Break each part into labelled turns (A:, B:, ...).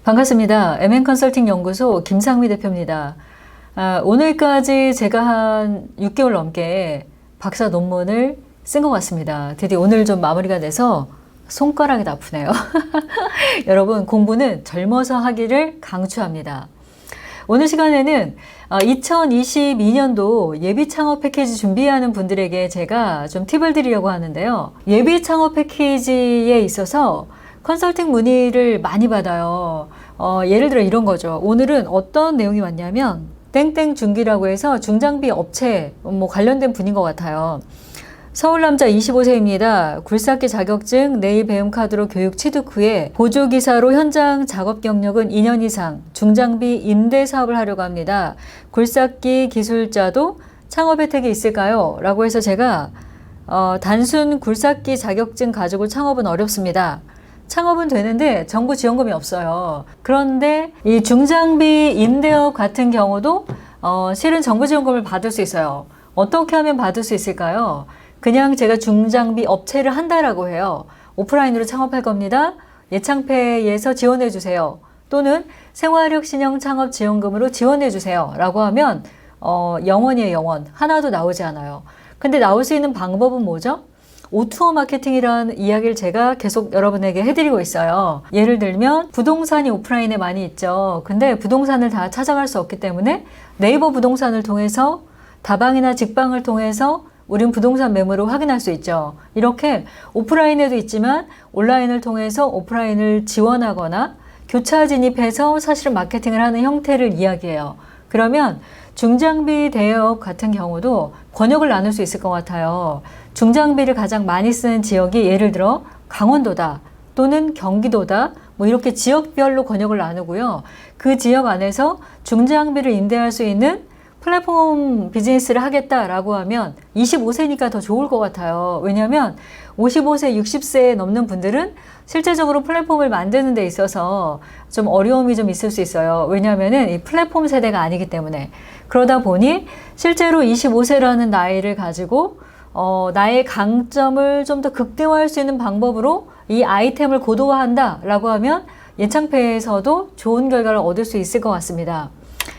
A: 반갑습니다. MN컨설팅 연구소 김상미 대표입니다. 오늘까지 제가 한 6개월 넘게 박사 논문을 쓴 것 같습니다. 드디어 오늘 좀 마무리가 돼서 손가락이 아프네요. 여러분, 공부는 젊어서 하기를 강추합니다. 오늘 시간에는 2022년도 예비 창업 패키지 준비하는 분들에게 제가 좀 팁을 드리려고 하는데요. 예비 창업 패키지에 있어서 컨설팅 문의를 많이 받아요. 예를 들어 이런 거죠. 오늘은 어떤 내용이 왔냐면 땡땡 중기라고 해서 중장비 업체 관련된 분인 것 같아요. 서울 남자 25세입니다. 굴삭기 자격증, 네일 배움 카드로 교육 취득 후에 보조기사로 현장 작업 경력은 2년 이상, 중장비 임대 사업을 하려고 합니다. 굴삭기 기술자도 창업 혜택이 있을까요? 라고 해서 제가 단순 굴삭기 자격증 가지고 창업은 어렵습니다. 창업은 되는데 정부 지원금이 없어요. 그런데 이 중장비 임대업 같은 경우도 실은 정부 지원금을 받을 수 있어요. 어떻게 하면 받을 수 있을까요? 그냥 제가 중장비 업체를 한다라고 해요. 오프라인으로 창업할 겁니다. 예창패에서 지원해 주세요. 또는 생활력신형 창업 지원금으로 지원해 주세요. 라고 하면 영원이에요, 영원. 하나도 나오지 않아요. 근데 나올 수 있는 방법은 뭐죠? 오투어 마케팅이라는 이야기를 제가 계속 여러분에게 해드리고 있어요. 예를 들면 부동산이 오프라인에 많이 있죠. 근데 부동산을 다 찾아갈 수 없기 때문에 네이버 부동산을 통해서 다방이나 직방을 통해서 우린 부동산 매물을 확인할 수 있죠. 이렇게 오프라인에도 있지만 온라인을 통해서 오프라인을 지원하거나 교차 진입해서 사실은 마케팅을 하는 형태를 이야기해요. 그러면 중장비 대업 같은 경우도 권역을 나눌 수 있을 것 같아요. 중장비를 가장 많이 쓰는 지역이 예를 들어 강원도다 또는 경기도다 이렇게 지역별로 권역을 나누고요. 그 지역 안에서 중장비를 임대할 수 있는 플랫폼 비즈니스를 하겠다라고 하면 25세니까 더 좋을 것 같아요. 왜냐하면 55세, 60세 넘는 분들은 실제적으로 플랫폼을 만드는 데 있어서 좀 어려움이 좀 있을 수 있어요. 왜냐하면 이 플랫폼 세대가 아니기 때문에. 그러다 보니 실제로 25세라는 나이를 가지고 나의 강점을 좀 더 극대화할 수 있는 방법으로 이 아이템을 고도화한다라고 하면 예창패에서도 좋은 결과를 얻을 수 있을 것 같습니다.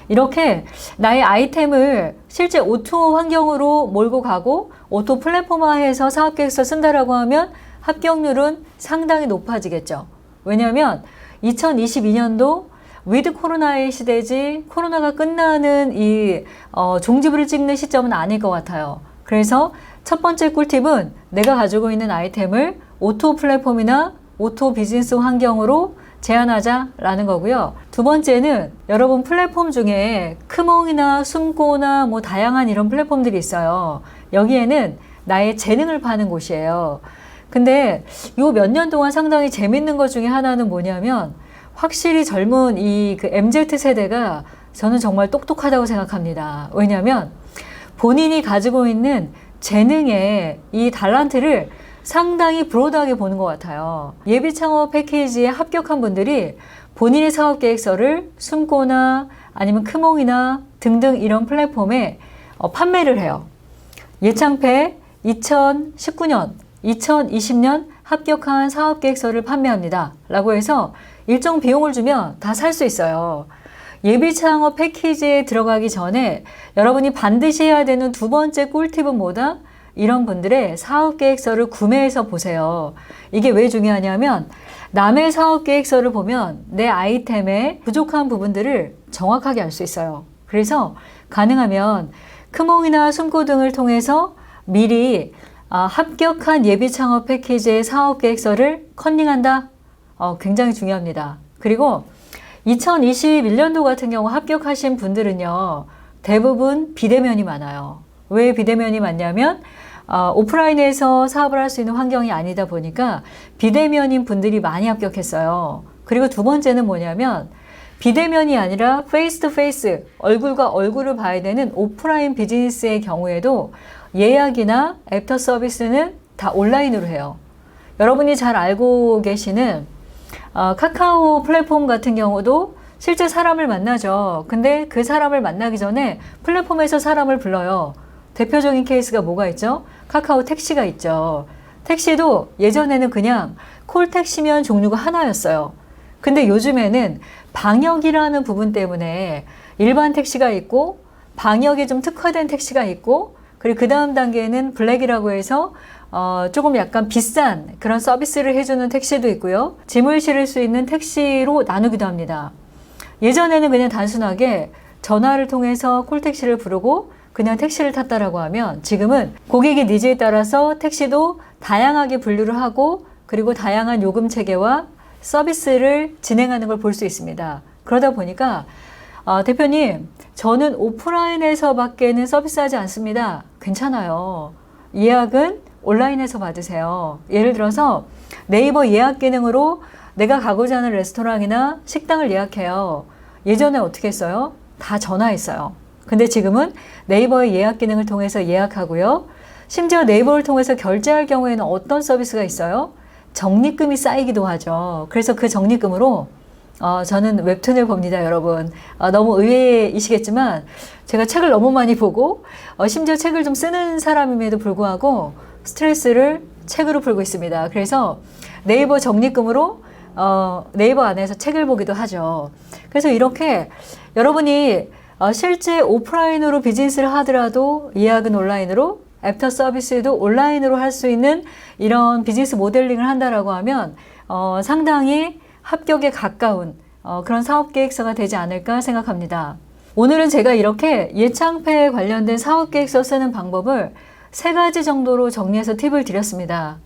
A: 이렇게 나의 아이템을 실제 오토 환경으로 몰고 가고 오토 플랫폼화해서 사업계획서 쓴다라고 하면 합격률은 상당히 높아지겠죠. 왜냐하면 2022년도 위드 코로나의 시대지 코로나가 끝나는 이 종지부를 찍는 시점은 아닐 것 같아요. 그래서 첫 번째 꿀팁은 내가 가지고 있는 아이템을 오토 플랫폼이나 오토 비즈니스 환경으로 제한하자라는 거고요. 두 번째는 여러분 플랫폼 중에 크몽이나 숨고나 다양한 이런 플랫폼들이 있어요. 여기에는 나의 재능을 파는 곳이에요. 근데 요 몇 년 동안 상당히 재밌는 것 중에 하나는 뭐냐면 확실히 젊은 그 MZ 세대가 저는 정말 똑똑하다고 생각합니다. 왜냐하면 본인이 가지고 있는 재능의 이 달란트를 상당히 브로드하게 보는 것 같아요. 예비 창업 패키지에 합격한 분들이 본인의 사업 계획서를 숨고나 아니면 크몽이나 등등 이런 플랫폼에 판매를 해요. 예창패 2019년, 2020년 합격한 사업 계획서를 판매합니다. 라고 해서 일정 비용을 주면 다 살 수 있어요. 예비 창업 패키지에 들어가기 전에 여러분이 반드시 해야 되는 두 번째 꿀팁은 뭐다? 이런 분들의 사업계획서를 구매해서 보세요. 이게 왜 중요하냐면 남의 사업계획서를 보면 내 아이템의 부족한 부분들을 정확하게 알 수 있어요. 그래서 가능하면 크몽이나 숨고 등을 통해서 미리 합격한 예비창업 패키지의 사업계획서를 컨닝한다? 굉장히 중요합니다. 그리고 2021년도 같은 경우 합격하신 분들은요, 대부분 비대면이 많아요. 왜 비대면이 많냐면 오프라인에서 사업을 할 수 있는 환경이 아니다 보니까 비대면인 분들이 많이 합격했어요. 그리고 두 번째는 뭐냐면 비대면이 아니라 페이스 투 페이스, 얼굴과 얼굴을 봐야 되는 오프라인 비즈니스의 경우에도 예약이나 애프터 서비스는 다 온라인으로 해요. 여러분이 잘 알고 계시는 카카오 플랫폼 같은 경우도 실제 사람을 만나죠. 근데 그 사람을 만나기 전에 플랫폼에서 사람을 불러요. 대표적인 케이스가 뭐가 있죠? 카카오 택시가 있죠. 택시도 예전에는 그냥 콜택시면 종류가 하나였어요. 근데 요즘에는 방역이라는 부분 때문에 일반 택시가 있고 방역에 좀 특화된 택시가 있고 그리고 그 다음 단계는 블랙이라고 해서 조금 약간 비싼 그런 서비스를 해주는 택시도 있고요. 짐을 실을 수 있는 택시로 나누기도 합니다. 예전에는 그냥 단순하게 전화를 통해서 콜택시를 부르고 그냥 택시를 탔다라고 하면 지금은 고객의 니즈에 따라서 택시도 다양하게 분류를 하고 그리고 다양한 요금 체계와 서비스를 진행하는 걸 볼 수 있습니다. 그러다 보니까 대표님, 저는 오프라인에서밖에는 서비스하지 않습니다. 괜찮아요. 예약은 온라인에서 받으세요. 예를 들어서 네이버 예약 기능으로 내가 가고자 하는 레스토랑이나 식당을 예약해요. 예전에 어떻게 했어요? 다 전화했어요. 근데 지금은 네이버의 예약 기능을 통해서 예약하고요. 심지어 네이버를 통해서 결제할 경우에는 어떤 서비스가 있어요? 적립금이 쌓이기도 하죠. 그래서 그 적립금으로 저는 웹툰을 봅니다, 여러분. 너무 의외이시겠지만 제가 책을 너무 많이 보고 심지어 책을 좀 쓰는 사람임에도 불구하고 스트레스를 책으로 풀고 있습니다. 그래서 네이버 적립금으로 네이버 안에서 책을 보기도 하죠. 그래서 이렇게 여러분이 실제 오프라인으로 비즈니스를 하더라도 예약은 온라인으로, 애프터 서비스도 온라인으로 할 수 있는 이런 비즈니스 모델링을 한다라고 하면 상당히 합격에 가까운 그런 사업 계획서가 되지 않을까 생각합니다. 오늘은 제가 이렇게 예창패에 관련된 사업 계획서 쓰는 방법을 3가지 정도로 정리해서 팁을 드렸습니다.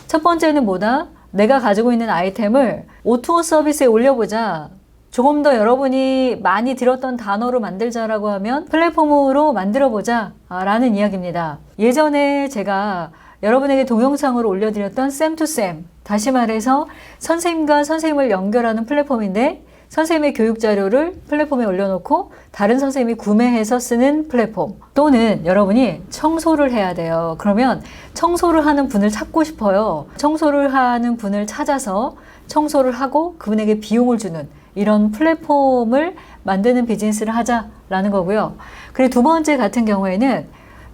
A: 첫 번째는 뭐다? 내가 가지고 있는 아이템을 O2O 서비스에 올려보자. 조금 더 여러분이 많이 들었던 단어로 만들자라고 하면 플랫폼으로 만들어보자 라는 이야기입니다. 예전에 제가 여러분에게 동영상으로 올려드렸던 쌤투쌤, 다시 말해서 선생님과 선생님을 연결하는 플랫폼인데 선생님의 교육 자료를 플랫폼에 올려놓고 다른 선생님이 구매해서 쓰는 플랫폼, 또는 여러분이 청소를 해야 돼요. 그러면 청소를 하는 분을 찾고 싶어요. 청소를 하는 분을 찾아서 청소를 하고 그분에게 비용을 주는 이런 플랫폼을 만드는 비즈니스를 하자라는 거고요. 그리고 두 번째 같은 경우에는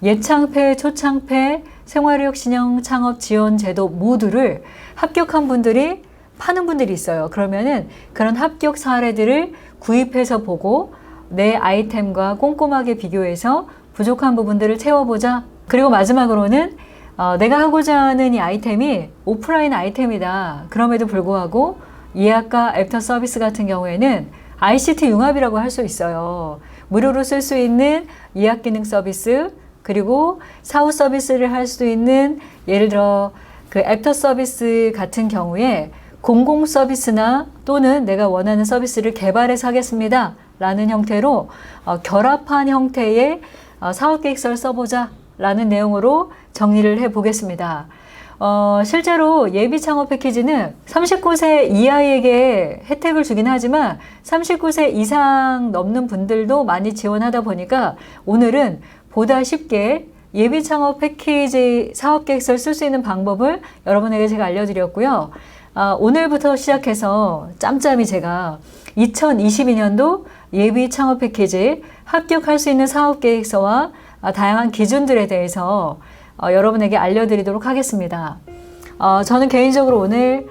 A: 예창패, 초창패, 생활의욕 신형 창업 지원 제도 모두를 합격한 분들이 파는 분들이 있어요. 그러면은 그런 합격 사례들을 구입해서 보고 내 아이템과 꼼꼼하게 비교해서 부족한 부분들을 채워보자. 그리고 마지막으로는 내가 하고자 하는 이 아이템이 오프라인 아이템이다. 그럼에도 불구하고 예약과 애프터 서비스 같은 경우에는 ICT 융합이라고 할 수 있어요. 무료로 쓸 수 있는 예약 기능 서비스, 그리고 사후 서비스를 할 수 있는 예를 들어 그 애프터 서비스 같은 경우에 공공 서비스나 또는 내가 원하는 서비스를 개발해서 하겠습니다 라는 형태로 결합한 형태의 사업계획서를 써보자 라는 내용으로 정리를 해 보겠습니다. 실제로 예비 창업 패키지는 39세 이하에게 혜택을 주긴 하지만 39세 이상 넘는 분들도 많이 지원하다 보니까 오늘은 보다 쉽게 예비 창업 패키지 사업 계획서를 쓸 수 있는 방법을 여러분에게 제가 알려드렸고요. 오늘부터 시작해서 짬짬이 제가 2022년도 예비 창업 패키지 합격할 수 있는 사업 계획서와 다양한 기준들에 대해서 여러분에게 알려드리도록 하겠습니다. 저는 개인적으로 오늘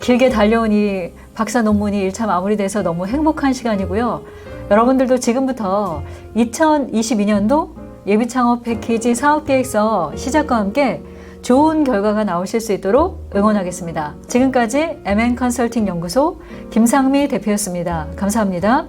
A: 길게 달려온 이 박사 논문이 1차 마무리돼서 너무 행복한 시간이고요. 여러분들도 지금부터 2022년도 예비창업 패키지 사업계획서 시작과 함께 좋은 결과가 나오실 수 있도록 응원하겠습니다. 지금까지 MN컨설팅 연구소 김상미 대표였습니다. 감사합니다.